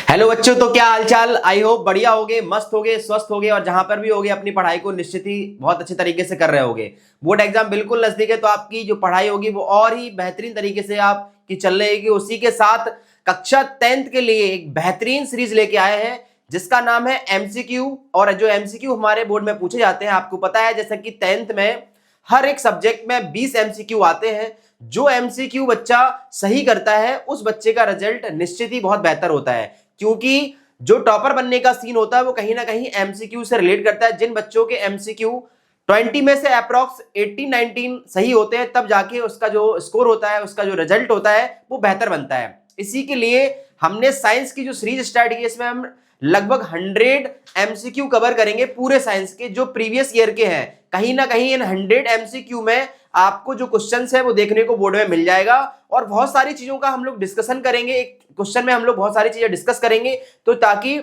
Hello बच्चों, तो क्या हालचाल। आई होप बढ़िया होगे, मस्त होगे, स्वस्थ होगे और जहां पर भी होगे अपनी पढ़ाई को निश्चित ही बहुत अच्छे तरीके से कर रहे होगे। बोर्ड एग्जाम बिल्कुल नजदीक है, तो आपकी जो पढ़ाई होगी वो और ही बेहतरीन तरीके से आपकी चल रही। उसी के साथ कक्षा 10th के लिए एक बेहतरीन सीरीज लेके आए हैं जिसका नाम है एमसीक्यू। और जो एमसीक्यू हमारे बोर्ड में पूछे जाते हैं, आपको पता है जैसे कि 10th में हर एक सब्जेक्ट में 20 एमसीक्यू आते हैं। जो एमसीक्यू बच्चा सही करता है उस बच्चे का रिजल्ट निश्चित ही बहुत बेहतर होता है, क्योंकि जो टॉपर बनने का सीन होता है वो कहीं ना कहीं एमसीक्यू से रिलेट करता है। जिन बच्चों के एमसीक्यू 20 में से अप्रॉक्स 18-19 सही होते हैं, तब जाके उसका जो स्कोर होता है, उसका जो रिजल्ट होता है वो बेहतर बनता है। इसी के लिए हमने साइंस की जो सीरीज स्टार्ट की, इसमें हम लगभग 100 एमसीक्यू कवर करेंगे पूरे साइंस के जो प्रीवियस ईयर के हैं। कहीं ना कहीं इन 100 एमसीक्यू में आपको जो क्वेश्चंस है वो देखने को बोर्ड में मिल जाएगा और बहुत सारी चीजों का हम लोग डिस्कशन करेंगे। एक क्वेश्चन में हम लोग बहुत सारी चीजें डिस्कस करेंगे, तो ताकि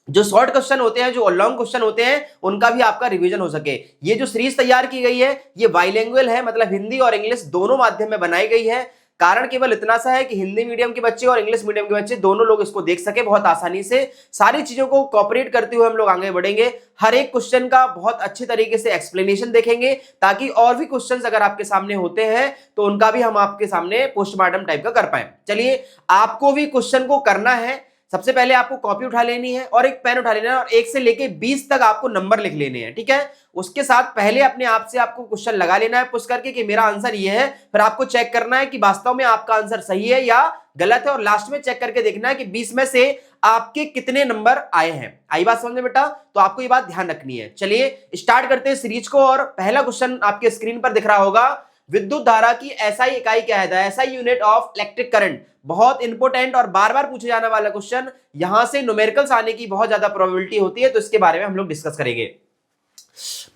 जो शॉर्ट क्वेश्चन होते हैं, जो लॉन्ग क्वेश्चन होते हैं, उनका भी आपका रिवीजन हो सके। ये जो सीरीज तैयार की गई है ये बाइलिंगुअल है, मतलब हिंदी और इंग्लिश दोनों माध्यम में बनाई गई है। कारण केवल इतना सा है कि हिंदी मीडियम के बच्चे और इंग्लिश मीडियम के बच्चे दोनों लोग इसको देख सके बहुत आसानी से। सारी चीजों को कॉपरेट करते हुए हम लोग आगे बढ़ेंगे। हर एक क्वेश्चन का बहुत अच्छे तरीके से एक्सप्लेनेशन देखेंगे, ताकि और भी क्वेश्चंस अगर आपके सामने होते हैं तो उनका भी हम आपके सामने पोस्टमार्टम टाइप का कर पाए। चलिए, आपको भी क्वेश्चन को करना है। सबसे पहले आपको कॉपी उठा लेनी है और एक पेन उठा लेना है और 1 से लेके 20 तक आपको नंबर लिख लेने हैं, ठीक है। उसके साथ पहले अपने आप से आपको क्वेश्चन लगा लेना है पुश करके कि मेरा आंसर ये है। फिर आपको चेक करना है कि वास्तव में आपका आंसर सही है या गलत है, और लास्ट में चेक करके देखना है कि 20 में से आपके कितने नंबर आए हैं। आई बात समझ में बेटा? तो आपको ये बात ध्यान रखनी है। चलिए स्टार्ट करते हैं सीरीज को। और पहला क्वेश्चन आपके स्क्रीन पर दिख रहा होगा, विद्युत धारा की एसआई इकाई क्या है? SI unit of electric current. बहुत इंपॉर्टेंट और बार बार पूछे जाने वाला क्वेश्चन, यहां से न्यूमेरिकल्स आने की बहुत ज्यादा प्रोबेबिलिटी होती है, तो इसके बारे में हम लोग डिस्कस करेंगे।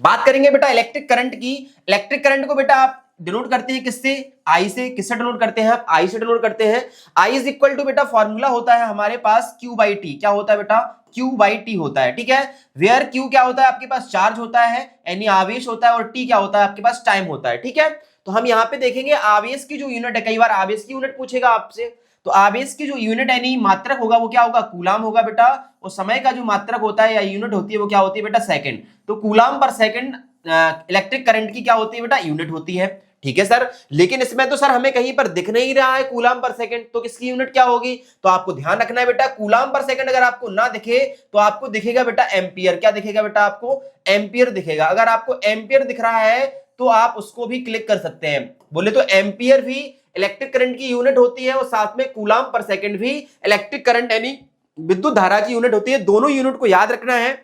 बात करेंगे बेटा इलेक्ट्रिक करंट की। इलेक्ट्रिक करंट को बेटा आप डिनोट करते हैं किससे? आई से। किससे डिनोट करते हैं? आई से डिनोट करते हैं। आई इज इक्वल टू बेटा फॉर्मूला होता है हमारे पास Q बाई टी। क्या होता है बेटा? Q बाई टी होता है, ठीक है। वेयर Q क्या होता है आपके पास? चार्ज होता है, यानी आवेश होता है, और T क्या होता है आपके पास? टाइम होता है, ठीक है। तो हम यहाँ पे देखेंगे आवेश की जो यूनिट है, कई बार आवेश की यूनिट पूछेगा आपसे, तो आवेश की जो यूनिट यानी मात्रक होगा वो क्या होगा? कूलाम होगा बेटा। और समय का जो मात्रक होता है या यूनिट होती है वो क्या होती है बेटा? सेकंड। तो कूलाम पर सेकंड इलेक्ट्रिक करंट की क्या होती है बेटा? यूनिट होती है, ठीक है सर। लेकिन इसमें तो सर हमें कहीं पर दिख नहीं रहा है कूलाम पर सेकंड, तो किसकी यूनिट क्या होगी? तो आपको ध्यान रखना है बेटा, कूलाम पर सेकंड अगर आपको ना दिखे तो आपको दिखेगा बेटा एम्पियर। क्या दिखेगा बेटा? आपको एम्पियर दिखेगा। अगर आपको एम्पियर दिख रहा है तो आप उसको भी क्लिक कर सकते हैं। बोले तो एम्पियर भी इलेक्ट्रिक करंट की यूनिट होती है और साथ में कूलाम पर सेकंड भी इलेक्ट्रिक करंट यानी विद्युत धारा की यूनिट होती है। दोनों यूनिट को याद रखना है।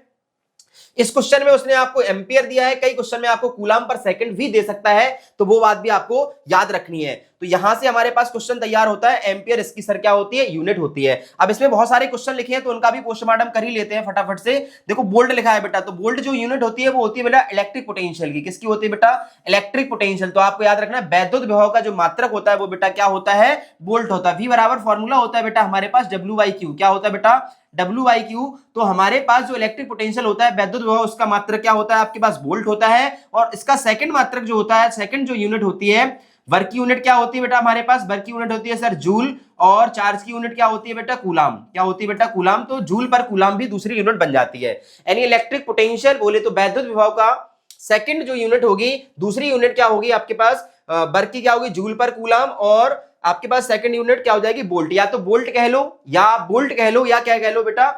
इस क्वेश्चन में उसने आपको एम्पियर दिया है, कई क्वेश्चन में आपको कूलाम पर सेकंड भी दे सकता है, तो वो बात भी आपको याद रखनी है। तो यहां से हमारे पास क्वेश्चन तैयार होता है, एम्पियर इसकी सर क्या होती है? यूनिट होती है। अब इसमें बहुत सारे क्वेश्चन लिखे हैं तो उनका भी पोस्टमार्टम कर ही लेते हैं फटाफट से। देखो बोल्ट लिखा है बेटा, तो बोल्ट जो यूनिट होती है वो होती है बेटा इलेक्ट्रिक पोटेंशियल की। किसकी होती है बेटा? Electric potential. तो आपको याद रखना है वैद्युत विभव का जो मात्रक होता है वो बेटा क्या होता है? बोल्ट होता है। V बराबर फॉर्मूला होता है बेटा हमारे पास W/Q। क्या होता है बेटा? W/Q। तो हमारे पास जो इलेक्ट्रिक पोटेंशियल होता है वैद्युत विभव, उसका मात्रक क्या होता है आपके पास? वोल्ट होता है। और इसका सेकंड मात्रक जो होता है, सेकंड जो यूनिट होती है, वर्क की यूनिट क्या होती है बेटा हमारे पास? वर्क की यूनिट होती है सर जूल। और चार्ज की यूनिट क्या होती है बेटा? कूलाम। क्या होती है बेटा? कूलाम। तो जूल पर कूलाम भी दूसरी यूनिट बन जाती है। यानी इलेक्ट्रिक पोटेंशियल बोले तो वैद्युत विभव का सेकंड जो यूनिट होगी, दूसरी यूनिट क्या होगी आपके पास? वर्क की क्या होगी? जूल पर कूलाम। और आपके पास सेकंड यूनिट क्या हो जाएगी? बोल्ट। या तो बोल्ट कह लो या बोल्ट कह लो या क्या कह लो बेटा?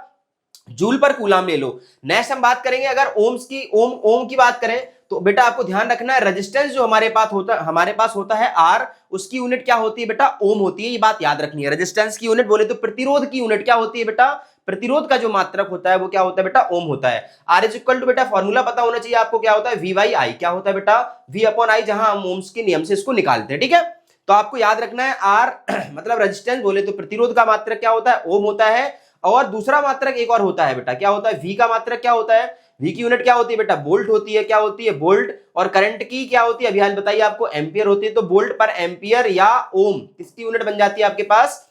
जूल पर कूलाम ले लो। नेक्स्ट हम बात करेंगे अगर ओम्स की, ओम की बात करें तो बेटा आपको ध्यान रखना है रेजिस्टेंस जो हमारे पास होता है आर, उसकी यूनिट क्या होती है बेटा? ओम होती है। ये बात याद रखनी है। रेजिस्टेंस की यूनिट बोले तो प्रतिरोध की यूनिट क्या होती है बेटा? प्रतिरोध का जो मात्रक होता है वो क्या होता है बेटा? ओम होता है। आर इज इक्वल टू बेटा फॉर्मूला पता होना चाहिए आपको, क्या होता है? V/I। क्या होता है बेटा? V/I, जहां हम ओम्स के नियम से इसको निकालते हैं, ठीक है। तो आपको याद रखना है आर मतलब रेजिस्टेंस बोले तो प्रतिरोध का मात्रक क्या होता है? ओम होता है। और दूसरा मात्रक एक और होता है बेटा, क्या होता है? V का मात्रक क्या होता है? V की यूनिट क्या होती है बेटा? वोल्ट होती है। क्या होती है? वोल्ट। और करंट की क्या होती है? अभी आज बताइए आपको, एम्पियर होती है। तो वोल्ट पर एम्पियर या ओम किसकी यूनिट बन जाती है आपके पास?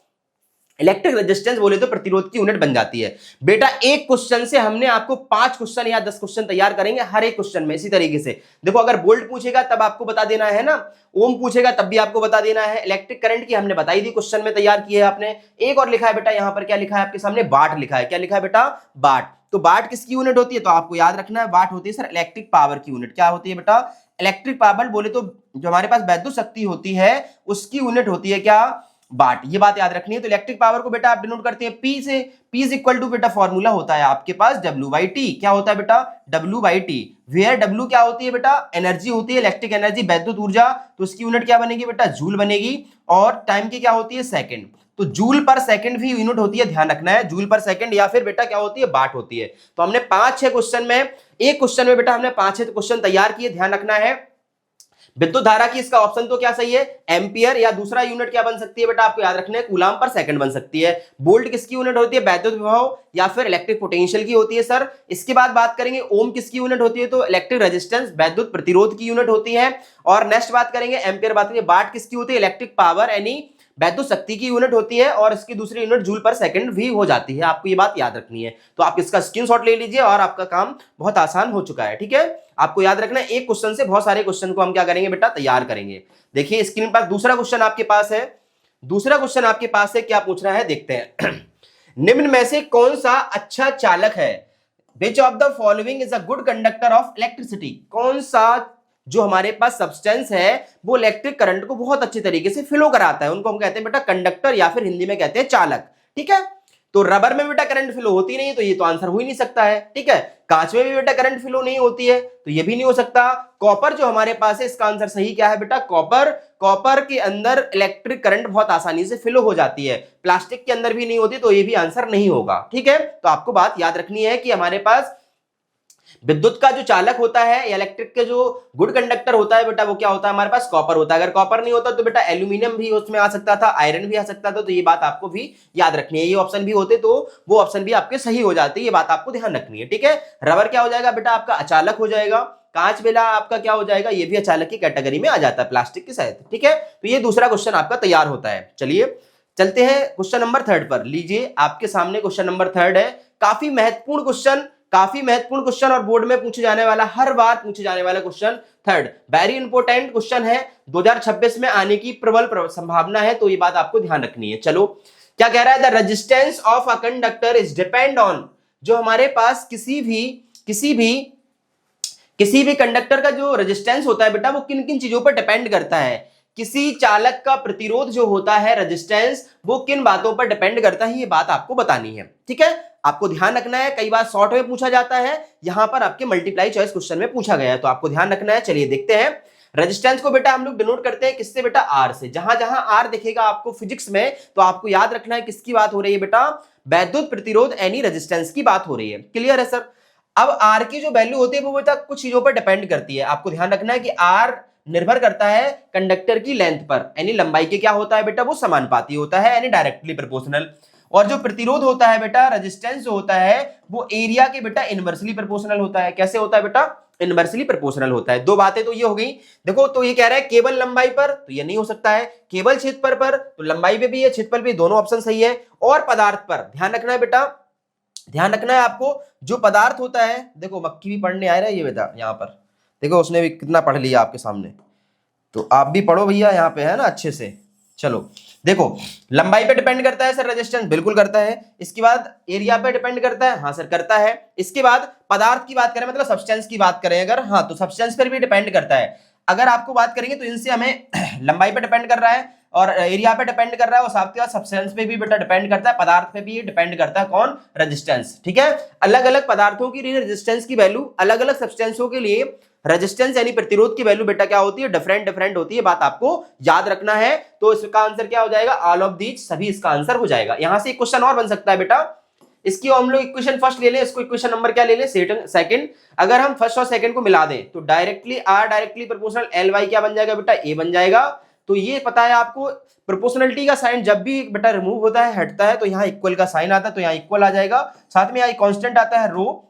इलेक्ट्रिक रेजिस्टेंस बोले तो प्रतिरोध की यूनिट बन जाती है। बेटा एक क्वेश्चन से हमने आपको 5 क्वेश्चन या 10 क्वेश्चन तैयार करेंगे हर एक क्वेश्चन में इसी तरीके से। देखो अगर वोल्ट पूछेगा तब आपको बता देना है ना, ओम पूछेगा तब भी आपको बता देना है, इलेक्ट्रिक करंट की हमने बताई दी, क्वेश्चन में तैयार की है आपने। एक और लिखा है बेटा, यहां पर क्या लिखा है आपके सामने, वाट लिखा है। क्या लिखा है बेटा, वाट। तो वाट किसकी यूनिट होती है, तो आपको याद रखना है वाट होती है सर इलेक्ट्रिक पावर की यूनिट। क्या होती है बेटा, इलेक्ट्रिक पावर बोले तो जो हमारे पास वैद्युत शक्ति होती है उसकी यूनिट होती है क्या, वाट। ये बात याद रखनी है। तो इलेक्ट्रिक पावर को बेटा आप डिनोट करते हैं पी से। पी इज इक्वल टू बेटा फॉर्मूला होता है आपके पास डब्ल्यू बाई टी। क्या होता है बेटा, W by T. Where W क्या होती है बेटा, एनर्जी होती है, इलेक्ट्रिक एनर्जी, वैद्युत ऊर्जा। तो उसकी यूनिट क्या बनेगी बेटा, जूल बनेगी। और टाइम की क्या होती है, सेकंड। तो जूल पर सेकंड भी यूनिट होती है, ध्यान रखना है, जूल पर सेकंड या फिर बेटा क्या होती है, वाट होती है। तो हमने 5-6 क्वेश्चन में, एक क्वेश्चन में बेटा हमने 5-6 क्वेश्चन तैयार किए, ध्यान रखना है। विद्युत धारा की इसका ऑप्शन तो क्या सही है, एम्पियर, या दूसरा यूनिट क्या बन सकती है बेटा, आपको याद रखना है कूलाम पर सेकंड बन सकती है। वोल्ट किसकी यूनिट होती है, वैद्युत विभव या फिर इलेक्ट्रिक पोटेंशियल की होती है सर। इसके बाद बात करेंगे ओम किसकी यूनिट होती है, तो इलेक्ट्रिक रेजिस्टेंस, वैद्युत प्रतिरोध की यूनिट होती है। और नेक्स्ट बात करेंगे एम्पियर, बात करेंगे वाट किसकी होती है, इलेक्ट्रिक पावर यानी वैद्युत शक्ति की यूनिट होती है। और इसकी दूसरी यूनिट जूल पर सेकंड भी हो जाती है, आपको ये बात याद रखनी है। तो आप इसका स्क्रीनशॉट ले लीजिए और आपका काम बहुत आसान हो चुका है, ठीक है। आपको याद रखना है एक क्वेश्चन से बहुत सारे क्वेश्चन को हम क्या करेंगे बेटा, तैयार करेंगे। देखिए स्क्रीन पर दूसरा क्वेश्चन आपके पास है, दूसरा क्वेश्चन आपके पास है, क्या पूछ रहा है देखते हैं। निम्न में से कौन सा अच्छा चालक है, which of the following is a good conductor of electricity. कौन सा जो हमारे पास सब्सटेंस है वो इलेक्ट्रिक करंट को बहुत अच्छे तरीके से फ्लो कराता है, उनको हम कहते हैं बेटा कंडक्टर या फिर हिंदी में कहते हैं चालक, ठीक है। तो रबर में बेटा करंट फ्लो होती नहीं, तो ये तो आंसर हो ही नहीं सकता है, ठीक है। कांच में भी बेटा करंट फ्लो नहीं होती है, तो ये भी नहीं हो सकता। कॉपर जो हमारे पास है, इसका आंसर सही क्या है बेटा, कॉपर। कॉपर के अंदर इलेक्ट्रिक करंट बहुत आसानी से फ्लो हो जाती है, प्लास्टिक के अंदर भी नहीं होती, तो ये भी आंसर नहीं होगा, ठीक है। तो आपको बात याद रखनी है कि हमारे पास विद्युत का जो चालक होता है या इलेक्ट्रिक के जो गुड कंडक्टर होता है बेटा, वो क्या होता है, हमारे पास कॉपर होता है। अगर कॉपर नहीं होता तो बेटा एल्यूमिनियम भी उसमें आ सकता था, आयरन भी आ सकता था। तो ये बात आपको भी याद रखनी है, ये ऑप्शन भी होते तो वो ऑप्शन भी आपके सही हो जाते, ये बात आपको ध्यान रखनी है, ठीक है। रबर क्या हो जाएगा बेटा, आपका अचालक हो जाएगा। कांच बेला आपका क्या हो जाएगा, ये भी अचालक की कैटेगरी में आ जाता है, प्लास्टिक के साथ, ठीक है। तो ये दूसरा क्वेश्चन आपका तैयार होता है। चलिए चलते हैं क्वेश्चन नंबर 3 पर। लीजिए आपके सामने क्वेश्चन नंबर 3 है, काफी महत्वपूर्ण क्वेश्चन, काफी महत्वपूर्ण क्वेश्चन और बोर्ड में पूछे जाने वाला, हर बार पूछे जाने वाला क्वेश्चन 3, वेरी इंपॉर्टेंट क्वेश्चन है, 2026 में आने की प्रबल संभावना है, तो ये बात आपको ध्यान रखनी है। चलो क्या कह रहा है, the resistance of a conductor is depend on, जो हमारे पास किसी भी कंडक्टर का जो रेजिस्टेंस होता है बेटा, वो किन किन चीजों पर डिपेंड करता है। किसी चालक का प्रतिरोध जो होता है रेजिस्टेंस, वो किन बातों पर डिपेंड करता है, ये बात आपको बतानी है, ठीक है। आपको ध्यान रखना है, कई बार शॉर्ट में पूछा जाता है, यहां पर आपके मल्टीप्लाई चॉइस क्वेश्चन में पूछा गया है, तो आपको ध्यान रखना है। चलिए देखते हैं, रेजिस्टेंस को बेटा हम लोग डिनोट करते हैं किससे बेटा, आर से। जहां जहां आर दिखेगा आपको फिजिक्स में, तो आपको याद रखना है किसकी बात हो रही है बेटा, वैद्युत प्रतिरोध यानी रेजिस्टेंस की बात हो रही है। क्लियर है सर। अब आर की जो वैल्यू होती है वो बेटा कुछ चीजों पर डिपेंड करती है, आपको ध्यान रखना है कि आर निर्भर करता है कंडक्टर की लेंथ पर, यानी लंबाई के क्या होता है बेटा, वो समानुपाती होता है, यानी डायरेक्टली प्रोपोर्शनल। और जो प्रतिरोध होता है बेटा, रेजिस्टेंस जो होता है, वो एरिया के बेटा इनवर्सली प्रोपोर्शनल होता है। कैसे होता है बेटा, इनवर्सली प्रोपोर्शनल होता है। दो बातें तो ये हो गई। देखो तो ये कह रहा है केवल लंबाई पर, तो ये नहीं हो सकता है। केवल क्षेत्रफल पर, तो लंबाई पे भी है, क्षेत्रफल भी, दोनों ऑप्शन सही है। और पदार्थ पर ध्यान रखना है बेटा, ध्यान रखना है आपको, जो पदार्थ होता है, देखो मक्खी भी पढ़ने आ रहा है ये बेटा, यहाँ पर देखो उसने भी कितना पढ़ लिया आपके सामने, तो आप भी पढ़ो भैया यहाँ पे, है ना, अच्छे से। चलो देखो, लंबाई पे डिपेंड करता है सर रेजिस्टेंस, बिल्कुल करता है। इसके बाद एरिया पे डिपेंड करता है, हाँ सर करता है। इसके बाद पदार्थ की बात करें, मतलब सब्सटेंस की बात करें अगर, हाँ तो सब्सटेंस पर भी डिपेंड करता है। अगर आपको बात करेंगे तो इनसे हमें लंबाई पे डिपेंड कर रहा है और एरिया पे डिपेंड कर रहा है, और साथ के साथ सब्सटेंस पे भी बेटा डिपेंड करता है, पदार्थ पे भी डिपेंड करता है, कौन, रेजिस्टेंस, ठीक है। अलग अलग पदार्थों की रेजिस्टेंस की वैल्यू, अलग अलग सब्सटेंसों के लिए रेजिस्टेंस यानी प्रतिरोध की वैल्यू बेटा क्या होती है, डिफरेंट होती है, बात आपको याद रखना है। तो इसका आंसर क्या हो जाएगा, ऑल ऑफ दीज, सभी इसका आंसर हो जाएगा। यहां से एक क्वेश्चन और बन सकता है बेटा, इसकी हम लोग इक्वेशन फर्स्ट ले लें, इसको इक्वेशन नंबर क्या ले लें, सेकंड। अगर हम फर्स्ट और सेकंड को मिला दें तो directly R directly proportional L Y क्या बन जाएगा बेटा, ए बन जाएगा। तो ये पता है आपको, प्रोपोर्शनलिटी का साइन जब भी बेटा रिमूव होता है, हटता है, तो यहाँ इक्वल का साइन आता है, तो यहाँ इक्वल आ जाएगा। साथ में यहाँ कांस्टेंट आता है रो,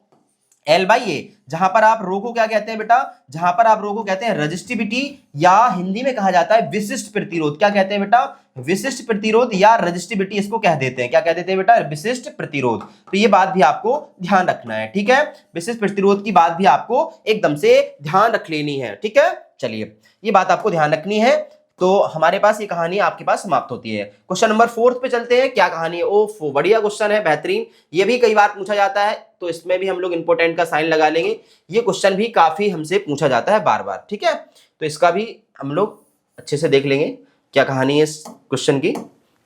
L बाई ए। जहां पर आप रो को क्या कहते हैं बेटा, जहां पर आप रो को कहते हैं रजिस्टिविटी, या हिंदी में कहा जाता है विशिष्ट प्रतिरोध। क्या कहते हैं बेटा, विशिष्ट प्रतिरोध या रजिस्टिविटी इसको कह देते हैं। क्या कह देते हैं बेटा, विशिष्ट प्रतिरोध। तो ये बात भी आपको ध्यान रखना है, ठीक है। विशिष्ट प्रतिरोध की बात भी आपको एकदम से ध्यान रख लेनी है, ठीक है। चलिए ये बात आपको ध्यान रखनी है। तो हमारे पास ये कहानी आपके पास समाप्त होती है। क्वेश्चन नंबर 4 पे चलते हैं। क्या कहानी है, ओफ बढ़िया क्वेश्चन है, बेहतरीन। ये भी कई बार पूछा जाता है, तो इसमें भी हम लोग इंपोर्टेंट का साइन लगा लेंगे। ये क्वेश्चन भी काफी हमसे पूछा जाता है बार बार, ठीक है। तो इसका भी हम लोग अच्छे से देख लेंगे क्या कहानी है इस क्वेश्चन की।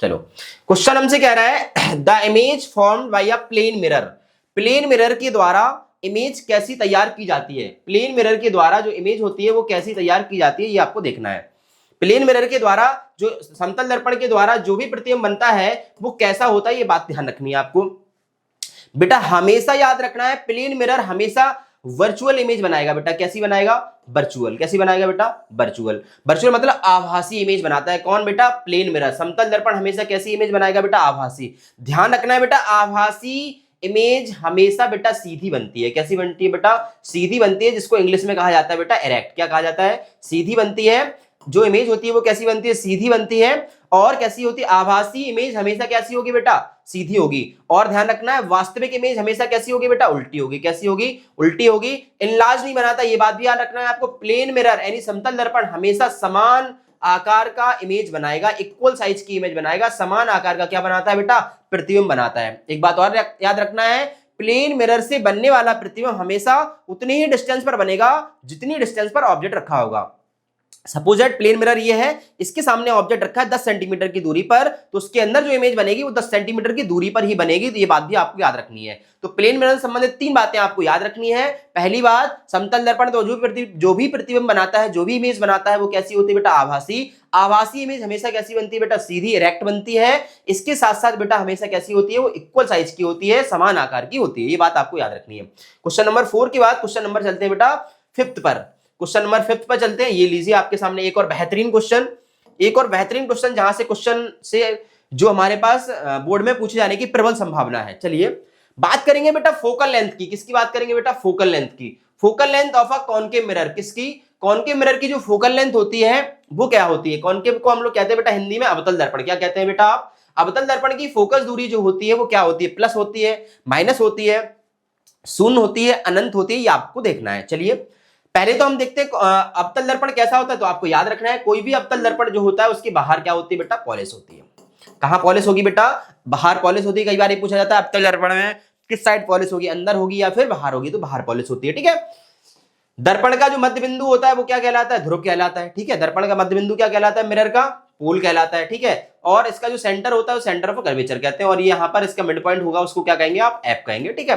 चलो क्वेश्चन हमसे कह रहा है the image formed by a plane mirror. Plane mirror के द्वारा इमेज कैसी तैयार की जाती है। प्लेन मिरर के द्वारा जो इमेज होती है वो कैसी तैयार की जाती है, ये आपको देखना है। प्लेन मिरर के द्वारा जो समतल दर्पण के द्वारा जो भी प्रतिबिंब बनता है वो कैसा होता है, ये बात ध्यान रखनी है आपको बेटा। हमेशा याद रखना है प्लेन मिरर हमेशा वर्चुअल इमेज बनाएगा बेटा। कैसी बनाएगा, वर्चुअल। कैसी बनाएगा बेटा, वर्चुअल। वर्चुअल मतलब आभासी इमेज बनाता है। कौन बेटा, प्लेन मिरर। समतल दर्पण हमेशा कैसी इमेज बनाएगा बेटा, आभासी। ध्यान रखना है बेटा, आभासी इमेज हमेशा बेटा सीधी बनती है। कैसी बनती है बेटा, सीधी बनती है, जिसको इंग्लिश में कहा जाता है बेटा इरेक्ट। क्या कहा जाता है, सीधी बनती है। जो इमेज होती है वो कैसी बनती है, सीधी बनती है। और कैसी होती है, आभासी इमेज हमेशा कैसी होगी बेटा, सीधी होगी। और ध्यान रखना है वास्तविक इमेज हमेशा कैसी होगी बेटा, उल्टी होगी। कैसी होगी, उल्टी होगी। इनलार्ज नहीं बनाता, ये बात भी याद रखना है आपको। प्लेन मिरर यानी समतल दर्पण हमेशा समान आकार का इमेज बनाएगा, इक्वल साइज की इमेज बनाएगा। समान आकार का क्या बनाता है बेटा, प्रतिबिंब बनाता है। एक बात और याद रखना है, प्लेन मिरर से बनने वाला प्रतिबिंब हमेशा उतनी ही डिस्टेंस पर बनेगा जितनी डिस्टेंस पर ऑब्जेक्ट रखा होगा। सपोजेट प्लेन मिरर ये है, इसके सामने ऑब्जेक्ट रखा है 10 सेंटीमीटर की दूरी पर, तो उसके अंदर जो इमेज बनेगी वो 10 सेंटीमीटर की दूरी पर ही बनेगी। तो ये बात भी आपको याद रखनी है। तो प्लेन मिरर से संबंधित 3 बातें आपको याद रखनी है। पहली बात, समतल दर्पण तो जो भी प्रतिबिंब बनाता है, जो भी इमेज बनाता है वो कैसी होती है बेटा, आभासी। आभासी इमेज हमेशा कैसी बनती है बेटा, सीधी इरेक्ट बनती है। इसके साथ साथ बेटा हमेशा कैसी होती है, वो इक्वल साइज की होती है, समान आकार की होती है। ये बात आपको याद रखनी है। क्वेश्चन नंबर 4 के बाद क्वेश्चन नंबर चलते हैं बेटा 5th पर। क्वेश्चन नंबर 5th पर चलते हैं। ये लीजिए आपके सामने एक और बेहतरीन क्वेश्चन, जहां से क्वेश्चन से जो हमारे पास बोर्ड में पूछे जाने की प्रबल संभावना है। चलिए बात करेंगे बेटा फोकल लेंथ की। किसकी बात करेंगे बेटा, फोकल लेंथ की। Focal length of a concave mirror. किसकी, कॉनकेव मिरर की जो फोकल लेंथ होती है वो क्या होती है। कॉनकेव को हम लोग कहते हैं बेटा हिंदी में अवतल दर्पण। क्या कहते हैं बेटा आप, अवतल दर्पण की फोकस दूरी जो होती है वो क्या होती है, प्लस होती है, माइनस होती है, शून्य होती है, अनंत होती है, ये आपको देखना है। चलिए पहले तो हम देखते हैं अवतल दर्पण कैसा होता है। तो आपको याद रखना है कोई भी अवतल दर्पण जो होता है उसके बाहर क्या होती है बेटा, पॉलिश होती है। कहां पॉलिश होगी बेटा, बाहर पॉलिश होती है। कई बार ये पूछा जाता है अवतल दर्पण में किस साइड पॉलिश होगी, अंदर होगी या फिर बाहर होगी, तो बाहर पॉलिश होती है, ठीक है। दर्पण का जो मध्य बिंदु होता है वो क्या कहलाता है, ध्रुव कहलाता है, ठीक है। दर्पण का मध्य बिंदु क्या कहलाता है, मिरर का पोल कहलाता है, ठीक है। और इसका जो सेंटर होता है वो सेंटर ऑफ कर्वेचर कहते हैं। और ये यहाँ पर इसका मिड पॉइंट होगा उसको क्या कहेंगे आप, एफ कहेंगे, ठीक है।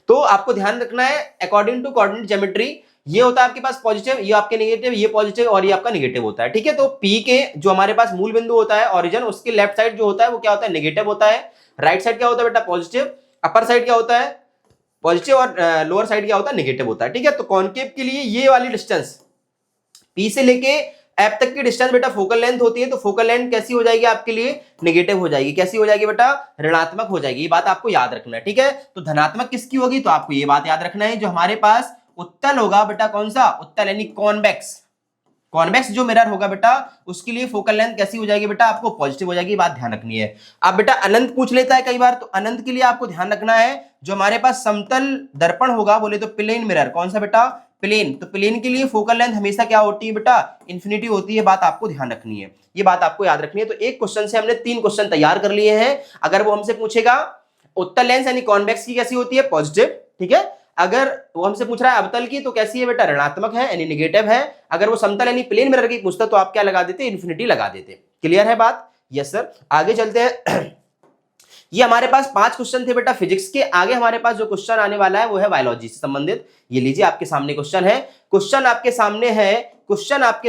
तो आपको ध्यान रखना है अकॉर्डिंग टू कोऑर्डिनेट ज्योमेट्री ये होता है आपके पास पॉजिटिव, ये आपके नेगेटिव, ये पॉजिटिव और ये आपका नेगेटिव होता है, ठीक है। तो पी के जो हमारे पास मूल बिंदु होता है ओरिजिन, उसके लेफ्ट साइड जो होता है वो क्या होता है, नेगेटिव होता है। राइट साइड क्या होता है बेटा, पॉजिटिव। अपर साइड क्या होता है, पॉजिटिव। और लोअर साइड क्या होता है, नेगेटिव होता है, ठीक है। तो कॉनकेव के लिए ये वाली डिस्टेंस पी से लेके एफ तक की डिस्टेंस बेटा फोकल लेंथ होती है। तो फोकल लेंथ कैसी हो जाएगी आपके लिए, नेगेटिव हो जाएगी। कैसी हो जाएगी बेटा, ऋणात्मक हो जाएगी। ये बात आपको याद रखना है, ठीक है। तो धनात्मक किसकी होगी, तो आपको ये बात याद रखना है जो हमारे पास उत्तल होगा बेटा, कौन सा उत्तल यानी कॉन्वेक्स। कॉन्वेक्स जो मिरर होगा बेटा उसके लिए फोकल लेंथ कैसी हो जाएगी बेटा, आपको पॉजिटिव हो जाएगी। बात ध्यान रखनी है। अब बेटा अनंत पूछ लेता है कई बार, तो अनंत के लिए आपको ध्यान रखना है जो हमारे पास समतल दर्पण होगा, बोले तो प्लेन मिरर, कौन सा बेटा, प्लेन। तो प्लेन के लिए फोकल लेंथ हमेशा क्या होती है बेटा, इंफिनिटी होती है। बात आपको ध्यान रखनी है, ये बात आपको याद रखनी है। तो एक क्वेश्चन से हमने 3 क्वेश्चन तैयार कर लिए हैं। अगर वो हमसे पूछेगा उत्तल लेंस यानी कॉन्वेक्स की कैसी होती है, पॉजिटिव, ठीक है। अगर वो हमसे पूछ रहा है अवतल की तो कैसी है बेटा, ऋणात्मक है यानी नेगेटिव है। अगर वो समतल यानी प्लेन मिरर की पूछता तो आप क्या लगा देते, इंफिनिटी लगा देते। क्लियर है बात, यस सर। आगे चलते हैं। ये हमारे पास 5 क्वेश्चन थे बेटा फिजिक्स के। आगे हमारे पास जो क्वेश्चन आने वाला है वो है बायोलॉजी से संबंधित। ये लीजिए आपके सामने क्वेश्चन है। क्वेश्चन आपके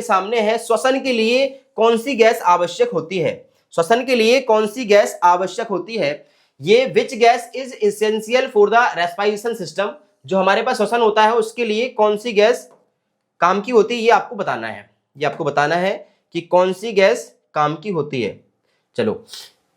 सामने है श्वसन के लिए कौन सी गैस आवश्यक होती है। श्वसन के लिए कौन सी गैस आवश्यक होती है, ये which gas is essential for the respiration system. जो हमारे पास श्वसन होता है उसके लिए कौन सी गैस काम की होती है, ये आपको बताना है। ये आपको बताना है कि कौन सी गैस काम की होती है। चलो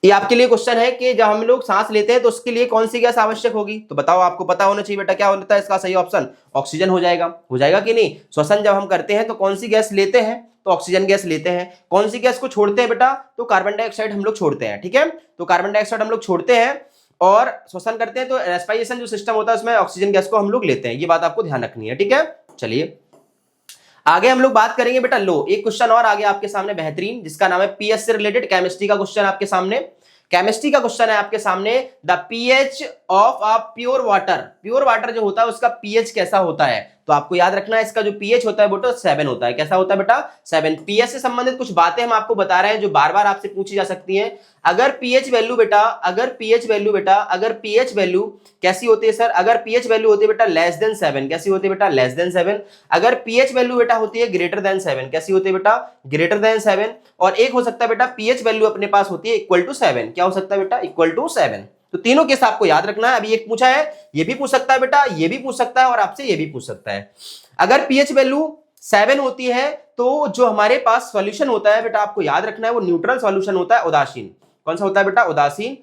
ये आपके लिए क्वेश्चन है कि जब हम लोग सांस लेते हैं तो उसके लिए कौन सी गैस आवश्यक होगी, तो बताओ, आपको पता होना चाहिए बेटा क्या होता है इसका सही ऑप्शन, ऑक्सीजन हो जाएगा कि नहीं। श्वसन जब हम करते हैं तो कौन सी गैस लेते हैं, तो ऑक्सीजन गैस लेते हैं। कौन सी गैस को छोड़ते हैं बेटा, तो कार्बन डाइऑक्साइड हम लोग छोड़ते हैं, ठीक है। तो कार्बन डाइऑक्साइड हम लोग छोड़ते हैं और श्वसन करते हैं, तो रेस्पिरेशन जो सिस्टम होता है उसमें ऑक्सीजन गैस को हम लोग लेते हैं, ये बात आपको ध्यान रखनी है, ठीक है। चलिए आगे हम लोग बात करेंगे बेटा लो, एक क्वेश्चन और आगे आपके सामने बेहतरीन, जिसका नाम है पीएच से रिलेटेड, केमिस्ट्री का क्वेश्चन आपके सामने। केमिस्ट्री का क्वेश्चन है आपके सामने, the pH of a pure water, pure water जो होता है उसका पीएच कैसा होता है, तो आपको याद रखना है इसका जो पीएच होता है बेटा 7 होता है। कैसा होता है बेटा 7। पीएच से संबंधित कुछ बातें हम आपको बता रहे हैं जो बार बार आपसे पूछी जा सकती हैं। अगर पीएच वैल्यू बेटा, अगर पीएच वैल्यू कैसी होती है सर, अगर पीएच वैल्यू होती है बेटा लेस देन 7, कैसी होती है बेटा लेस देन 7। अगर पीएच वैल्यू बेटा होती है ग्रेटर देन 7, कैसी होती है बेटा ग्रेटर देन 7। और एक हो सकता है बेटा पीएच वैल्यू अपने पास होती है इक्वल टू 7, क्या हो सकता है बेटा इक्वल टू 7। तो तीनों केस आपको याद रखना है। अभी एक पूछा है, ये भी पूछ सकता है बेटा, ये भी पूछ सकता है और आपसे ये भी पूछ सकता है। अगर पीएच वैल्यू 7 होती है तो जो हमारे पास सॉल्यूशन होता है बेटा आपको याद रखना है वो न्यूट्रल सॉल्यूशन होता है, उदासीन। कौन सा होता है बेटा उदासीन।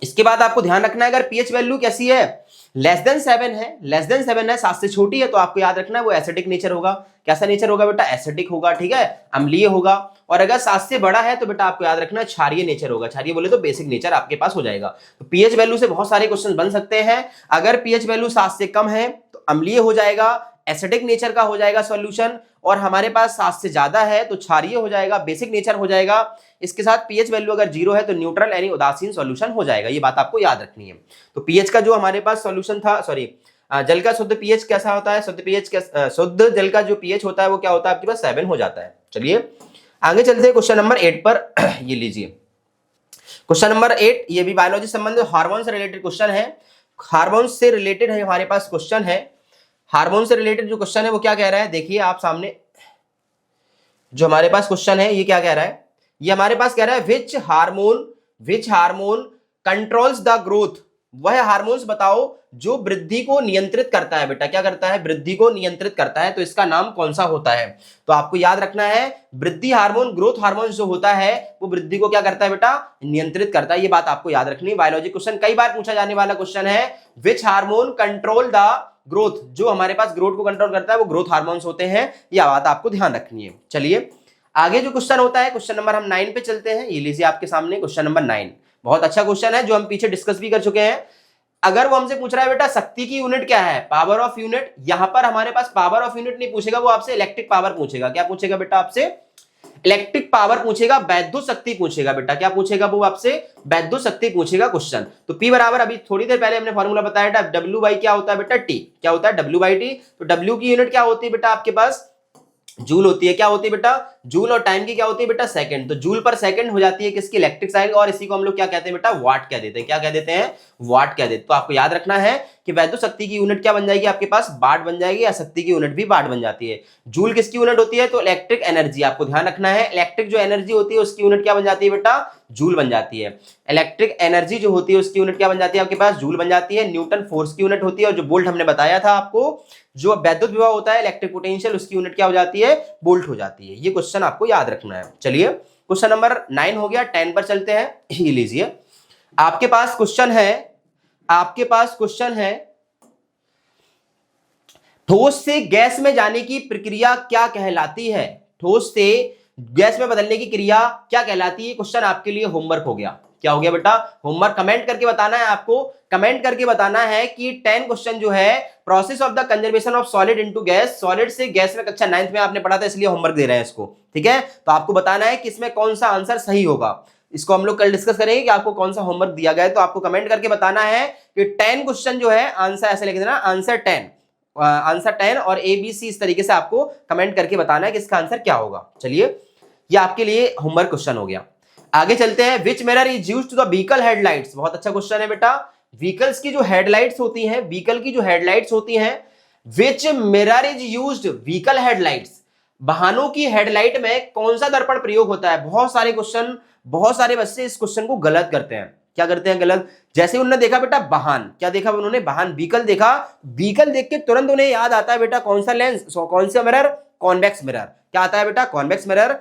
इसके बाद आपको ध्यान रखना है अगर पीएच वैल्यू कैसी है लेस देन 7 है, लेस देन 7 है, 7 से छोटी है, तो आपको याद रखना है वो एसिडिक नेचर होगा। कैसा नेचर होगा बेटा एसिडिक होगा, ठीक है, अम्लीय होगा। और अगर 7 से बड़ा है तो बेटा आपको याद रखना है क्षारीय नेचर होगा। क्षारीय बोले तो बेसिक नेचर आपके पास हो जाएगा। तो पीएच वैल्यू से बहुत सारे क्वेश्चन बन सकते हैं। अगर पीएच वैल्यू 7 से कम है तो अम्लीय हो जाएगा, एसिडिक नेचर का हो जाएगा सॉल्यूशन। और हमारे पास 7 से ज्यादा है तो क्षारीय हो जाएगा, बेसिक नेचर हो जाएगा। इसके साथ पीएच वैल्यू अगर 0 है तो न्यूट्रल यानी उदासीन सॉल्यूशन हो जाएगा। ये बात आपको याद रखनी है। तो पीएच का जो हमारे पास सॉल्यूशन था, सॉरी जल का शुद्ध पीएच कैसा होता है, शुद्ध जल का जो पीएच होता है वो क्या होता है आपके पास 7 हो जाता है। चलिए आगे चलते हैं क्वेश्चन नंबर 8 पर। ये लीजिए क्वेश्चन नंबर 8, ये भी बायोलॉजी संबंधित हार्मोन से रिलेटेड क्वेश्चन है। हार्मोन से रिलेटेड है हमारे पास क्वेश्चन है। हार्मोन से रिलेटेड जो क्वेश्चन है वो क्या कह रहा है, देखिए आप सामने जो हमारे पास क्वेश्चन है ये क्या कह रहा है, ये हमारे पास कह रहा है which hormone controls the growth, वह हार्मोन्स बताओ जो वृद्धि को नियंत्रित करता है। बेटा क्या करता है, वृद्धि को नियंत्रित करता है, तो इसका नाम कौन सा होता है। तो आपको याद रखना है वृद्धि हार्मोन, ग्रोथ हार्मोन जो होता है वो वृद्धि को क्या करता है बेटा नियंत्रित करता है। ये बात आपको याद रखनी है। बायोलॉजी क्वेश्चन कई बार पूछा जाने वाला क्वेश्चन है, which hormone control the growth, जो हमारे पास ग्रोथ को कंट्रोल करता है वो ग्रोथ हार्मोन्स होते हैं। यह बात आपको ध्यान रखनी है। चलिए आगे जो क्वेश्चन होता है, क्वेश्चन नंबर हम 9 पे चलते हैं। ये लीजिए आपके सामने क्वेश्चन नंबर 9, बहुत अच्छा क्वेश्चन है जो हम पीछे डिस्कस भी कर चुके हैं। अगर वो हमसे पूछ रहा है बेटा शक्ति की यूनिट क्या है, पावर ऑफ यूनिट, यहां पर हमारे पास पावर ऑफ यूनिट नहीं पूछेगा, वो आपसे इलेक्ट्रिक पावर पूछेगा। क्या पूछेगा बेटा आपसे इलेक्ट्रिक पावर पूछेगा, वैद्युत शक्ति पूछेगा। बेटा क्या पूछेगा वो आपसे वैद्युत शक्ति पूछेगा क्वेश्चन। तो P बराबर अभी थोड़ी देर पहले हमने फॉर्मूला बताया था, W बाई क्या होता है बेटा T, क्या होता है W बाई T। तो W की यूनिट क्या होती है बेटा आपके पास जूल होती है। क्या होती है बेटा जूल। और टाइम की क्या होती है बेटा सेकंड। तो जूल पर सेकंड हो जाती है किसकी इलेक्ट्रिक साइड, और इसी को हम लोग क्या कहते हैं बेटा वाट कह देते हैं। क्या कह देते हैं वाट कह देते हैं। तो आपको याद रखना है कि वैद्युत शक्ति की यूनिट क्या बन जाएगी आपके पास वाट बन जाएगी, या शक्ति की यूनिट भी वाट बन जाती है। जूल किसकी यूनिट होती है, तो इलेक्ट्रिक एनर्जी। आपको ध्यान रखना है इलेक्ट्रिक जो एनर्जी होती है उसकी यूनिट क्या बन जाती है बेटा जूल बन जाती है। इलेक्ट्रिक एनर्जी जो होती है उसकी यूनिट क्या बन जाती है आपके पास जूल बन जाती है। न्यूटन फोर्स की यूनिट होती है, और जो वोल्ट हमने बताया था आपको, जो वैद्युत विभव होता है इलेक्ट्रिक पोटेंशियल, उसकी यूनिट क्या हो जाती है वोल्ट हो जाती है। ये क्वेश्चन आपको याद रखना है। चलिए क्वेश्चन नंबर 9 हो गया, 10 पर चलते हैं। ये लीजिए आपके पास क्वेश्चन है, ठोस से गैस में जाने की प्रक्रिया क्या कहलाती है। ठोस से गैस में बदलने की क्रिया क्या कहलाती है। क्वेश्चन आपके लिए होमवर्क हो गया। क्या हो गया बेटा होमवर्क। कमेंट करके बताना है आपको, कमेंट करके बताना है कि 10 क्वेश्चन जो है process of the conservation of solid into gas, solid से गैस में कक्षा 9th में आपने पढ़ा था इसलिए होमवर्क दे रहे हैं इसको, ठीक है। तो आपको बताना है कि इसमें कौन सा आंसर सही होगा। इसको हम लोग कल डिस्कस करेंगे कि आपको कौन सा होमवर्क दिया गया है। तो आपको कमेंट करके बताना है कि 10 क्वेश्चन जो है आंसर ऐसे लिख देना, आंसर 10 और ABC इस तरीके से आपको कमेंट करके बताना है कि इसका आंसर क्या होगा। चलिए ये आपके लिए होमवर्क क्वेश्चन हो गया। आगे चलते हैं। Which mirror is used to the vehicle headlights, बहुत अच्छा क्वेश्चन है बेटा। व्हीकल्स की जो हेडलाइट्स होती हैं, व्हीकल की जो हेडलाइट्स होती हैं, which mirror is used vehicle headlights, वाहनों की हेडलाइट में कौन सा दर्पण प्रयोग होता है। बहुत सारे बच्चे इस क्वेश्चन को गलत करते हैं। क्या करते हैं गलत, जैसे उन्होंने देखा बेटा वाहन, क्या देखा उन्होंने वाहन व्हीकल देखा, व्हीकल देख के तुरंत उन्हें याद आता है बेटा कौन सा लेंस, कौन सा मिरर, कॉन्वेक्स मिरर। क्या आता है बेटा कॉन्वेक्स मिरर।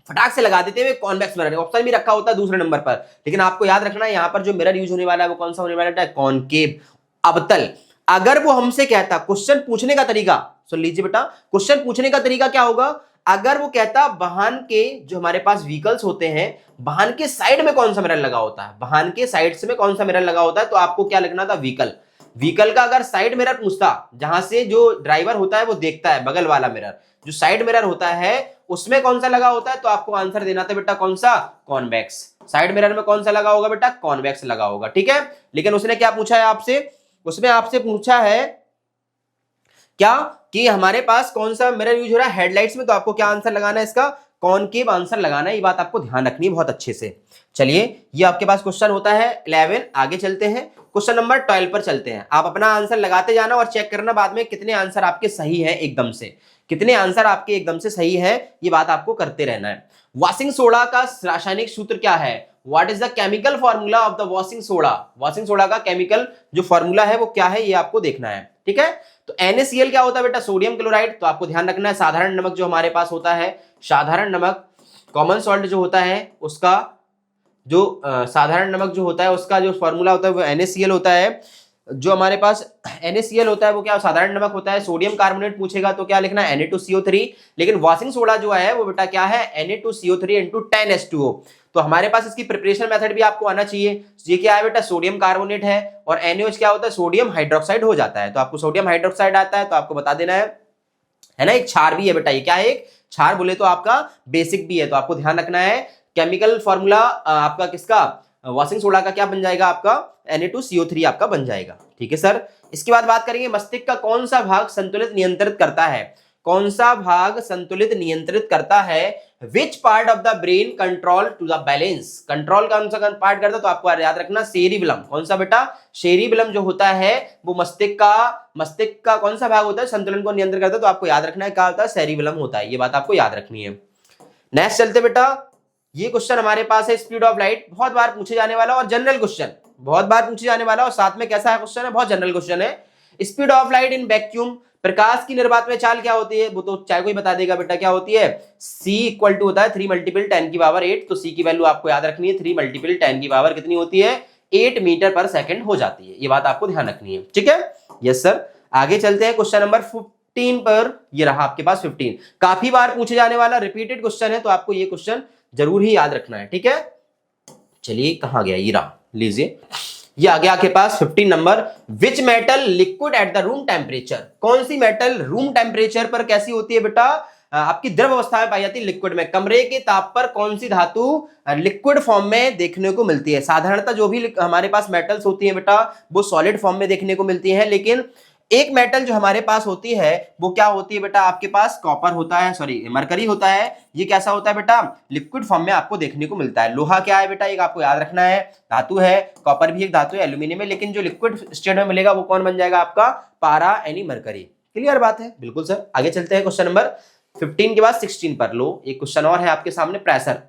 फटाक से लगा देते हैं कॉन्वेक्स मिरर, ऑप्शन भी रखा होता है दूसरे नंबर पर, लेकिन आपको याद रखना है यहाँ पर जो मिरर यूज होने वाला है वो कौन सा होने वाला है, कॉनकेव अवतल। अगर वो हमसे कहता, क्वेश्चन पूछने का तरीका सुन लीजिए बेटा, क्वेश्चन पूछने का तरीका क्या होगा, अगर वो कहता वाहन के जो हमारे पास व्हीकल्स होते हैं, वाहन के साइड में कौन सा मिरर लगा होता है, वाहन के साइड में कौन सा मिरर लगा होता है, तो आपको क्या लिखना था, व्हीकल। व्हीकल का अगर साइड मिरर पूछता, जहां से जो ड्राइवर होता है वो देखता है, बगल वाला मिरर जो साइड मिरर होता है उसमें कौन सा लगा होता है, तो आपको आंसर देना था बेटा कौन सा, कॉन्वेक्स। साइड मिरर में कौन सा लगा होगा बेटा, कॉन्वेक्स लगा होगा, ठीक है। लेकिन उसने क्या पूछा है आपसे, उसमें आपसे पूछा है क्या कि हमारे पास कौन सा मिरर यूज हो रहा है, हेडलाइट्स में, तो आपको क्या आंसर लगाना है इसका, कॉनकेव आंसर लगाना है। ये बात आपको ध्यान रखनी है बहुत अच्छे से। चलिए ये आपके पास क्वेश्चन होता है 11। आगे चलते हैं, क्वेश्चन नंबर 12 पर चलते हैं। आप अपना आंसर लगाते जाना और चेक करना बाद में कितने आंसर आपके सही हैं एकदम से, कितने आंसर आपके एकदम से सही है, ये बात आपको करते रहना है। वॉशिंग सोडा का रासायनिक सूत्र क्या है, what is the chemical formula of the washing soda, washing soda का केमिकल जो फॉर्मूला है वो क्या है, ये आपको देखना है, ठीक है। तो NaCl क्या होता है बेटा, सोडियम क्लोराइड, तो आपको ध्यान रखना है साधारण नमक जो हमारे पास होता है, साधारण नमक कॉमन सॉल्ट जो होता है उसका जो साधारण नमक जो होता है उसका जो फॉर्मूला होता है वो NaCl होता है। जो हमारे पास NaCl होता है वो क्या साधारण नमक होता है। सोडियम कार्बोनेट पूछेगा तो क्या लिखना है, Na2CO3। लेकिन वॉशिंग सोडा जो है वो बेटा क्या है, Na2CO3 × 10H2O। तो हमारे पास इसकी प्रिपरेशन मेथड भी आपको आना चाहिए। ये क्या है बेटा, सोडियम कार्बोनेट है और NaOH क्या होता है, सोडियम हाइड्रोक्साइड हो जाता है। तो आपको सोडियम हाइड्रोक्साइड आता है तो आपको बता देना है ना। एक क्षार भी है बेटा, ये क्या है, एक क्षार बोले तो आपका बेसिक भी है, तो आपको ध्यान रखना है। केमिकल फॉर्मूला आपका किसका, वॉशिंग सोडा का क्या बन जाएगा आपका, Na2CO3 आपका बन जाएगा, ठीक है सर। इसके बाद बात करेंगे मस्तिष्क का कौन सा भाग संतुलित नियंत्रित करता है, कौन सा भाग संतुलित नियंत्रित करता है, which part of the brain control to the balance, control कौन सा पार्ट करता है, तो आपको याद रखना सेरिबेलम। कौन सा बेटा, सेरिबेलम जो होता है वो मस्तिष्क का कौन सा भाग होता है, संतुलन को नियंत्रित करता है, तो आपको याद रखना है क्या होता है, सेरिबेलम होता है। ये बात आपको याद रखनी है। नेक्स्ट चलते बेटा, ये क्वेश्चन हमारे पास है स्पीड ऑफ लाइट, बहुत बार पूछे जाने वाला और जनरल क्वेश्चन, बहुत बार पूछे जाने वाला और साथ में कैसा है क्वेश्चन है, बहुत जनरल क्वेश्चन है। Speed of light in vacuum, प्रकाश की निर्वात में चाल क्या होती है, वो तो चाहे कोई बता देगा बेटा, क्या होती है, C इक्वल टू होता है 3 × 10⁸। तो C की वैल्यू आपको याद रखनी है, 3 × 10⁸ कितनी होती है, 8 मीटर पर सेकंड हो जाती है। ये बात आपको ध्यान रखनी है, ठीक है। Yes sir. आगे चलते हैं क्वेश्चन नंबर 15 पर। ये रहा आपके पास 15, काफी बार पूछे जाने वाला रिपीटेड क्वेश्चन है, तो आपको ये क्वेश्चन जरूर ही याद रखना है, ठीक है। चलिए कहां गया, ये रहा, लीजिए ये आ गया आपके पास 15 number. Which metal liquid at the room temperature, कौन सी मेटल रूम टेम्परेचर पर कैसी होती है बेटा, आपकी द्रव अवस्था में पाई जाती है, लिक्विड में। कमरे के ताप पर कौन सी धातु लिक्विड फॉर्म में देखने को मिलती है। साधारणतः जो भी हमारे पास मेटल्स होती है बेटा वो सॉलिड फॉर्म में देखने को मिलती है, लेकिन एक मेटल जो हमारे पास होती है वो क्या होती है बेटा, आपके पास कॉपर होता है, सॉरी मरकरी होता है। ये कैसा होता है बेटा, लिक्विड फॉर्म में आपको देखने को मिलता है। लोहा क्या है बेटा, एक आपको याद रखना है धातु है, कॉपर भी एक धातु है, एल्यूमिनियम है, लेकिन जो लिक्विड स्टेट में मिलेगा वो कौन बन जाएगा आपका, पारा यानी मरकरी। क्लियर बात है, बिल्कुल सर। आगे चलते हैं क्वेश्चन नंबर 15 के बाद 16 पर। लो एक क्वेश्चन और है आपके सामने, प्रेशर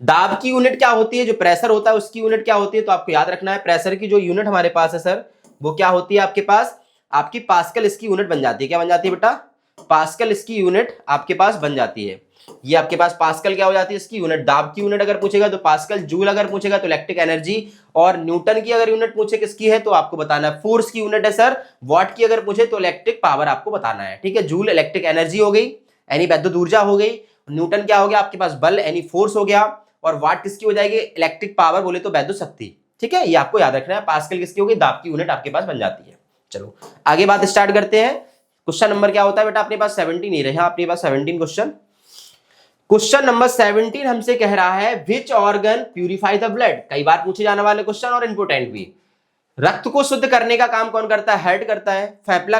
दाब की यूनिट क्या होती है, जो प्रेशर होता है उसकी यूनिट क्या होती है, तो आपको याद रखना है प्रेशर की जो यूनिट हमारे पास है सर वो क्या होती है आपके पास, आपकी पास्कल इसकी यूनिट बन जाती है। क्या बन जाती है बेटा, पास्कल इसकी यूनिट आपके पास बन जाती है। ये आपके पास पास्कल क्या हो जाती है इसकी यूनिट। दाब की यूनिट अगर पूछेगा तो पास्कल, जूल अगर पूछेगा तो इलेक्ट्रिक एनर्जी, और न्यूटन की अगर यूनिट पूछे किसकी है तो आपको बताना है फोर्स की यूनिट है सर। वॉट की अगर पूछे तो इलेक्ट्रिक पावर आपको बताना है, ठीक है। जूल इलेक्ट्रिक एनर्जी हो गई यानी वैद्युत ऊर्जा हो गई, न्यूटन क्या हो गया आपके पास बल यानी फोर्स हो गया, और वाट किसकी हो जाएगी, इलेक्ट्रिक पावर बोले तो वैद्युत शक्ति, ठीक है। ये आपको याद रखना है। पास्कल किसकी होगी, दाब की यूनिट आपके पास बन जाती है। चलो आगे बात स्टार्ट करते हैं। क्वेश्चन नंबर क्या होता है बेटा अपने पास 17 ही रहे, अपने पास 17 क्वेश्चन नंबर 17 हमसे कह रहा है which organ purify the blood. कई बार पूछे जाने वाले क्वेश्चन और इंपोर्टेंट भी। रक्त को शुद्ध करने का काम कौन करता है, हार्ट करता है, फेफड़ा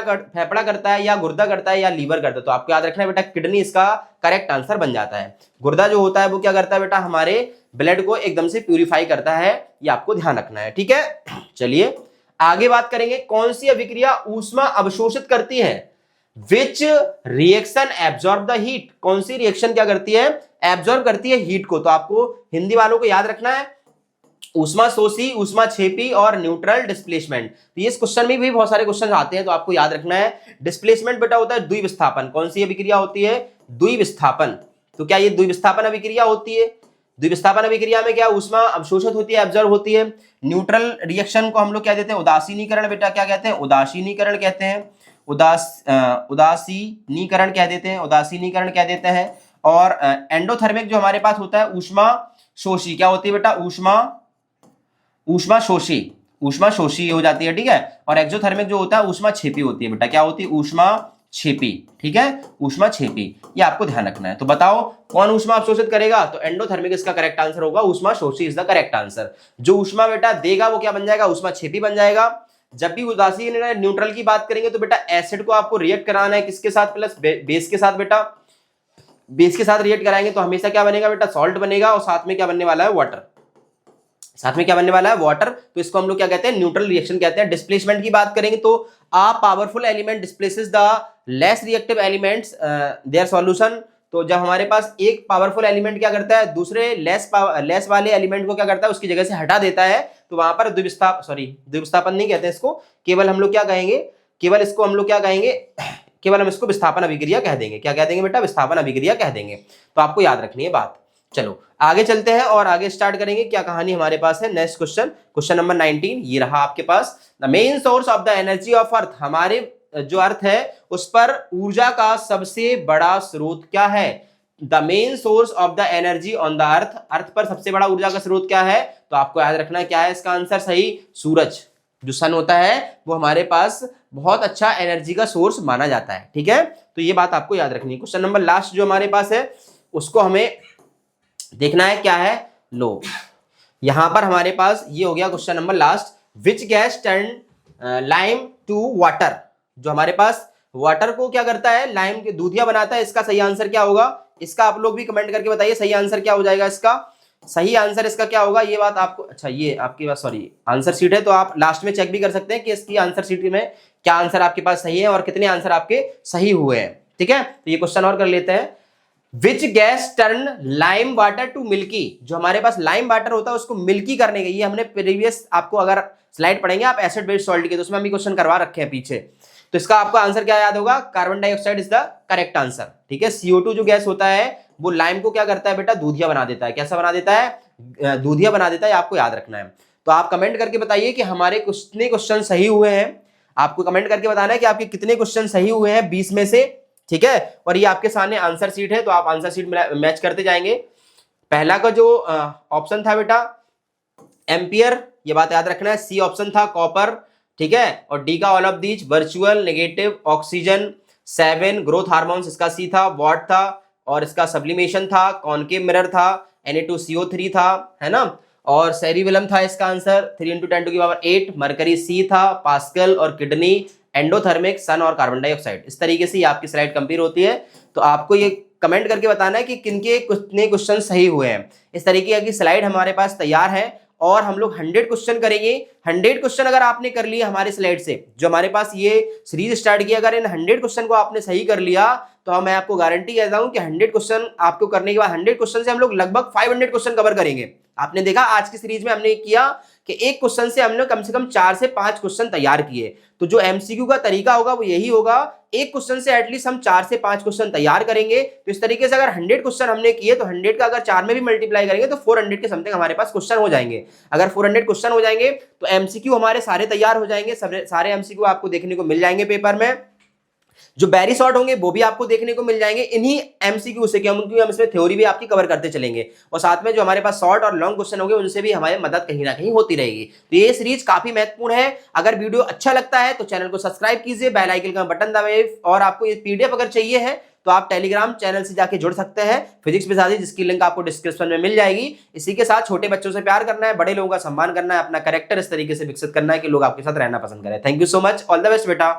करता है, या गुर्दा करता है, या लीवर करता है। तो आपको याद रखना है बेटा किडनी इसका करेक्ट आंसर बन जाता है। गुर्दा जो होता है वो क्या करता है बेटा, हमारे ब्लड को एकदम से प्यूरिफाई करता है, ये आपको ध्यान रखना है, ठीक है। चलिए आगे बात करेंगे, कौन सी अभिक्रिया ऊष्मा अवशोषित करती है, which reaction absorb the heat. कौन सी रिएक्शन क्या करती है, एब्जॉर्ब करती है हीट को। तो आपको हिंदी वालों को याद रखना है ऊष्मा शोषी, ऊष्मा छेपी और न्यूट्रल डिस्प्लेसमेंट। तो ये इस क्वेश्चन में भी बहुत सारे क्वेश्चन आते हैं, तो आपको याद रखना है डिस्प्लेसमेंट बेटा होता है द्विविस्थापन। कौन सी अभिक्रिया होती है, द्विविस्थापन, तो क्या ये द्विविस्थापन अभिक्रिया होती है? द्विविस्थापन अभिक्रिया में क्या ऊष्मा अवशोषित होती है, एब्जॉर्ब होती है। न्यूट्रल रिएक्शन को हम लोग क्या देते हैं? उदासीनीकरण बेटा क्या कहते हैं? उदासीनीकरण कहते हैं। उदासीनीकरण कह देते हैं, उदासीनीकरण कह देते हैं। और एंडोथर्मिक जो हमारे पास होता है ऊष्मा शोषी, क्या होती है बेटा? ऊष्मा शोषी, ऊष्मा शोषी हो जाती है, ठीक है। और एक्सोथर्मिक जो होता है ऊष्मा छेपी होती है बेटा, क्या होती है? ऊष्मा छेपी, ठीक है, ऊष्मा छेपी, ये आपको ध्यान रखना है। तो बताओ कौन ऊष्मा अवशोषित करेगा? तो एंडोथर्मिक इसका करेक्ट आंसर होगा, ऊष्मा शोषी इज द करेक्ट आंसर। जो ऊष्मा बेटा देगा वो क्या बन जाएगा? ऊष्मा छेपी बन जाएगा। जब भी उदासीन न्यूट्रल की बात करेंगे तो बेटा एसिड को आपको रिएक्ट कराना है किसके साथ? प्लस बेस के साथ बेटा, बेस के साथ रिएक्ट कराएंगे तो हमेशा क्या बनेगा बेटा? सॉल्ट बनेगा। और साथ में क्या बनने वाला है? वाटर। साथ में क्या बनने वाला है? वाटर। तो इसको हम लोग क्या कहते हैं? न्यूट्रल रिएक्शन कहते हैं। डिस्प्लेसमेंट की बात करेंगे तो a powerful element displaces the less reactive elements their solution. तो जब हमारे पास एक पावरफुल एलिमेंट क्या करता है? दूसरे लेस वाले एलिमेंट को क्या करता है? उसकी जगह से हटा देता है। तो वहां पर द्विविस्थापन नहीं कहते हैं इसको, केवल हम लोग क्या कहेंगे? केवल इसको हम लोग क्या कहेंगे? केवल हम इसको विस्थापन अभिक्रिया कह देंगे। क्या कह देंगे बेटा? विस्थापन अभिक्रिया कह देंगे। तो आपको याद रखनी है बात। चलो आगे चलते हैं और आगे स्टार्ट करेंगे। क्या कहानी हमारे पास है? नेक्स्ट क्वेश्चन, क्वेश्चन नंबर 19 ये रहा आपके पास। The main source of the energy of earth, हमारे जो अर्थ है उस पर ऊर्जा का सबसे बड़ा स्रोत क्या है? The main source of the energy on the earth, earth पर सबसे बड़ा ऊर्जा का स्रोत क्या है? तो आपको याद रखना है क्या है इसका आंसर? सही, सूरज। जो सन होता है वो हमारे पास बहुत अच्छा एनर्जी का सोर्स माना जाता है, ठीक है। तो ये बात आपको याद रखनी है। क्वेश्चन नंबर लास्ट जो हमारे पास है उसको हमें देखना है क्या है। लो यहां पर हमारे पास ये हो गया question number last. Which gas turn lime to water, जो हमारे पास वाटर को क्या करता है? लाइम के दूधिया बनाता है। इसका सही आंसर क्या होगा? इसका आप लोग भी कमेंट करके बताइए सही आंसर क्या हो जाएगा इसका। सही आंसर इसका क्या होगा ये बात आपको, अच्छा ये आपके पास सॉरी आंसर शीट है तो आप लास्ट में चेक भी कर सकते हैं कि इसकी आंसर शीट में क्या आंसर आपके पास सही है और कितने आंसर आपके सही हुए हैं, ठीक है। तो ये क्वेश्चन और कर लेते हैं। Which gas turn lime water to milky, जो हमारे पास लाइम वाटर होता है उसको मिल्की करने के, ये हमने प्रीवियस आपको अगर स्लाइड पढ़ेंगे आप एसिड बेस्ड सॉल्ट के तो उसमें हम क्वेश्चन करवा रखे हैं पीछे। तो इसका आपका आंसर क्या याद होगा? Carbon dioxide is the correct answer, ठीक है। CO2 जो गैस होता है वो लाइम को क्या करता है बेटा? दूधिया बना देता है। कैसा बना देता है? दूधिया बना देता है, आपको याद रखना है। तो आप कमेंट करके बताइए कि हमारे कितने क्वेश्चन सही हुए हैं। आपको कमेंट करके बताना है कि आपके कितने क्वेश्चन सही हुए हैं 20 में से, ठीक है। और ये आपके सामने आंसर शीट है तो आप आंसर शीट मैच करते जाएंगे। पहला का जो ऑप्शन था बेटा एम्पियर, ये बात याद रखना है। सी ऑप्शन था कॉपर, ठीक है। और डी का all of these, virtual, negative, oxygen, 7 growth hormones, इसका सी था। वॉट था और इसका सब्लिमेशन था। कॉनकेव मिरर था। Na2CO3 था, है ना। और सेरिबेलम था इसका आंसर 3 × 10⁸ मरकरी सी था। पास्कल और किडनी, एंडोथर्मिक, सन और कार्बन डाइऑक्साइड। इस तरीके से आपकी स्लाइड कंप्लीट होती है। तो आपको ये कमेंट करके बताना है कि किनके कितने क्वेश्चन सही हुए हैं। इस तरीके की स्लाइड हमारे पास तैयार है और हम लोग 100 क्वेश्चन करेंगे। 100 क्वेश्चन अगर आपने कर लिए हमारे स्लाइड से, जो हमारे पास ये सीरीज स्टार्ट किया, अगर इन 100 क्वेश्चन को आपने सही कर लिया तो मैं आपको गारंटी कहता हूं कि 100 क्वेश्चन आपको करने के बाद 100 क्वेश्चन से हम लोग लगभग 500 क्वेश्चन कवर करेंगे। आपने देखा आज की सीरीज में हमने किया कि एक क्वेश्चन से हमने कम से कम 4 से 5 क्वेश्चन तैयार किए। तो जो MCQ का तरीका होगा वो यही होगा, एक क्वेश्चन से एटलीस्ट हम 4 से 5 क्वेश्चन तैयार करेंगे। तो इस तरीके से अगर 100 क्वेश्चन हमने किए तो 100 का अगर 4 में भी मल्टीप्लाई करेंगे तो 400 के समथिंग हमारे पास क्वेश्चन हो जाएंगे। अगर 400 क्वेश्चन हो जाएंगे तो MCQ हमारे सारे तैयार हो जाएंगे। सारे MCQ आपको देखने को मिल जाएंगे पेपर में। जो बैरी शॉर्ट होंगे वो भी आपको देखने को मिल जाएंगे इन्हीं MCQ से, क्योंकि हम इसमें थ्योरी भी आपकी कवर करते चलेंगे और साथ में जो हमारे पास शॉर्ट और लॉन्ग क्वेश्चन होंगे उनसे भी हमारी मदद कहीं ना कहीं होती रहेगी। तो ये सीरीज काफी महत्वपूर्ण है। अगर वीडियो अच्छा लगता है तो चैनल को सब्सक्राइब कीजिए, बेल आइकन का बटन दबाइए और आपको ये PDF अगर चाहिए है तो आप टेलीग्राम चैनल से जाके जुड़ सकते हैं, फिजिक्स विजाजी, जिसकी लिंक आपको डिस्क्रिप्शन में मिल जाएगी। इसी के साथ छोटे बच्चों से प्यार करना है, बड़े लोगों का सम्मान करना है, अपना कैरेक्टर इस तरीके से विकसित करना है कि लोग आपके साथ रहना पसंद करें। Thank you so much, all the best बेटा।